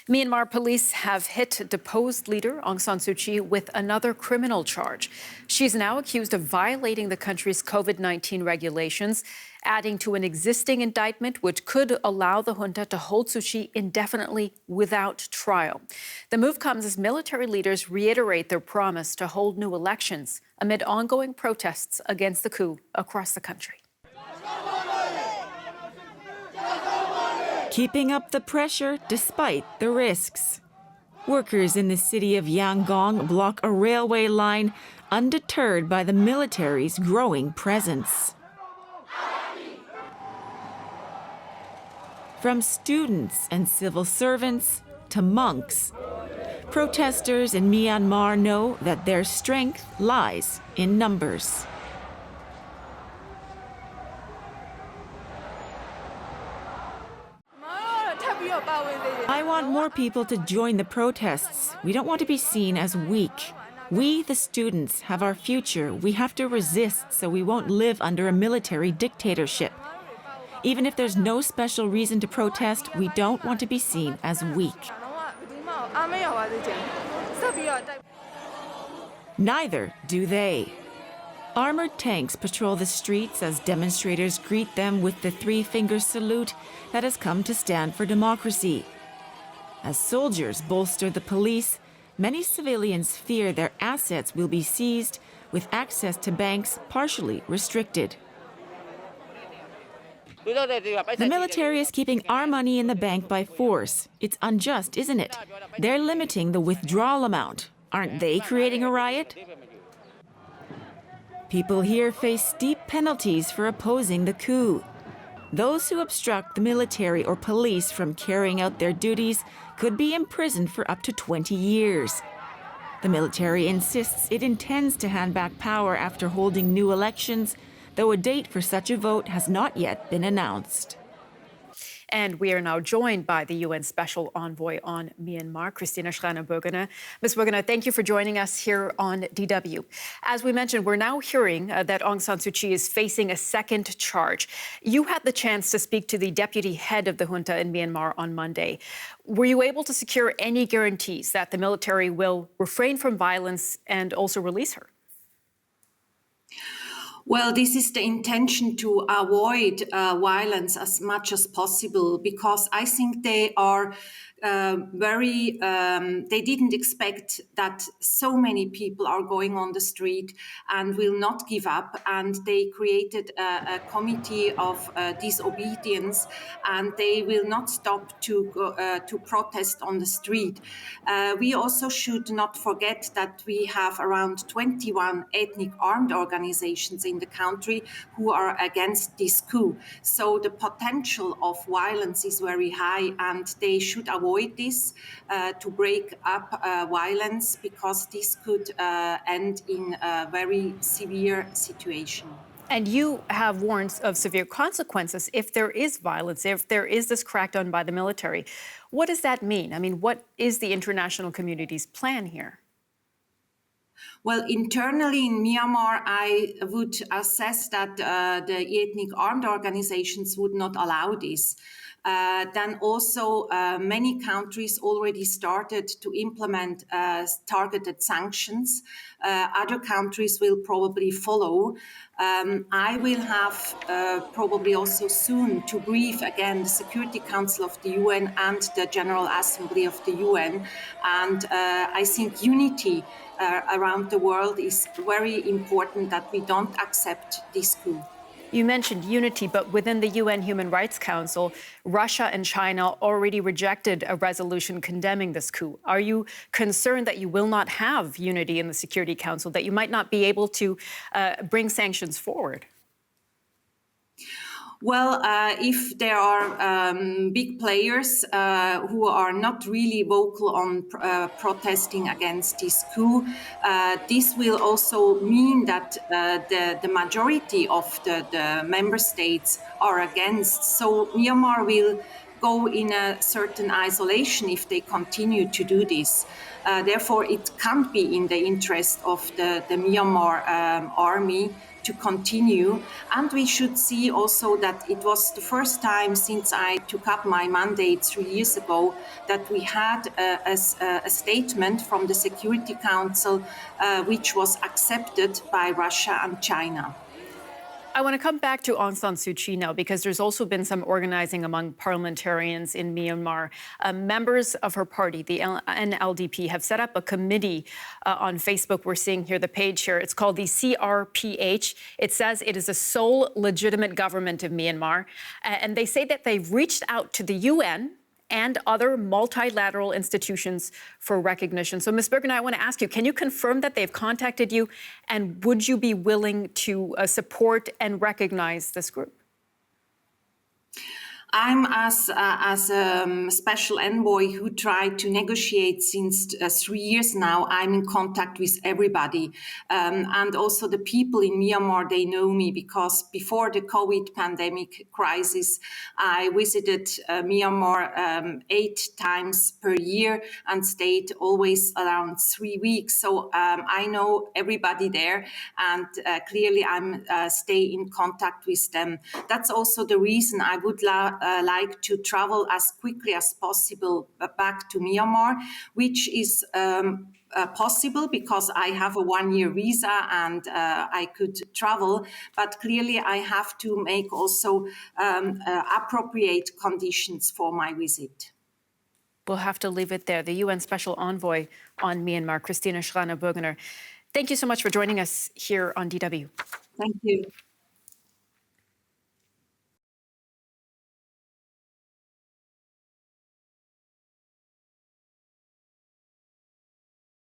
Myanmar police have hit deposed leader Aung San Suu Kyi with another criminal charge. She's now accused of violating the country's COVID-19 regulations, adding to an existing indictment which could allow the junta to hold Suu Kyi indefinitely without trial. The move comes as military leaders reiterate their promise to hold new elections amid ongoing protests against the coup across the country. Keeping up the pressure despite the risks. Workers in the city of Yangon block a railway line, undeterred by the military's growing presence. From students and civil servants to monks, protesters in Myanmar know that their strength lies in numbers. I want more people to join the protests. We don't want to be seen as weak. We, the students, have our future. We have to resist so we won't live under a military dictatorship. Even if there's no special reason to protest, we don't want to be seen as weak. Neither do they. Armored tanks patrol the streets as demonstrators greet them with the three-finger salute that has come to stand for democracy. As soldiers bolster the police, many civilians fear their assets will be seized, with access to banks partially restricted. The military is keeping our money in the bank by force. It's unjust, isn't it? They're limiting the withdrawal amount. Aren't they creating a riot? People here face steep penalties for opposing the coup. Those who obstruct the military or police from carrying out their duties could be imprisoned for up to 20 years. The military insists it intends to hand back power after holding new elections, though a date for such a vote has not yet been announced. And we are now joined by the UN Special Envoy on Myanmar, Christina Schraner Burgener. Ms. Burgener, thank you for joining us here on DW. As we mentioned, we're now hearing that Aung San Suu Kyi is facing a second charge. You had the chance to speak to the deputy head of the junta in Myanmar on Monday. Were you able to secure any guarantees that the military will refrain from violence and also release her? Well, this is the intention to avoid violence as much as possible, because I think they are they didn't expect that so many people are going on the street and will not give up. And they created a committee of disobedience, and they will not stop to protest on the street. We also should not forget that we have around 21 ethnic armed organizations in the country who are against this coup. So the potential of violence is very high, and they should avoid this to break up violence, because this could end in a very severe situation. And you have warned of severe consequences if there is violence, if there is this crackdown by the military. What does that mean? I mean, what is the international community's plan here? Well, internally in Myanmar, I would assess that the ethnic armed organizations would not allow this. Then also many countries already started to implement targeted sanctions. Other countries will probably follow. I will have probably also soon to brief again the Security Council of the UN and the General Assembly of the UN. And I think unity around the world is very important, that we don't accept this coup. You mentioned unity, but within the UN Human Rights Council, Russia and China already rejected a resolution condemning this coup. Are you concerned that you will not have unity in the Security Council, that you might not be able to bring sanctions forward? Well, if there are big players who are not really vocal on protesting against this coup, this will also mean that the majority of the member states are against. So Myanmar will go in a certain isolation if they continue to do this. Therefore, it can't be in the interest of the Myanmar army to continue. And we should see also that it was the first time since I took up my mandate 3 years ago that we had a statement from the Security Council which was accepted by Russia and China. I want to come back to Aung San Suu Kyi now, because there's also been some organizing among parliamentarians in Myanmar. Members of her party, the NLDP, have set up a committee on Facebook. We're seeing here the page here. It's called the CRPH. It says it is the sole legitimate government of Myanmar. And they say that they've reached out to the UN and other multilateral institutions for recognition. So, Ms. Burgener, I want to ask you, can you confirm that they've contacted you, and would you be willing to support and recognize this group? I'm as a special envoy who tried to negotiate since 3 years now. I'm in contact with everybody. And also the people in Myanmar, they know me, because before the COVID pandemic crisis, I visited Myanmar 8 times per year and stayed always around 3 weeks. So I know everybody there, and clearly I'm stay in contact with them. That's also the reason I would like to travel as quickly as possible back to Myanmar, which is possible because I have a 1-year visa and I could travel, but clearly I have to make also appropriate conditions for my visit. We'll have to leave it there. The UN Special Envoy on Myanmar, Schraner Burgener. Thank you so much for joining us here on DW. Thank you.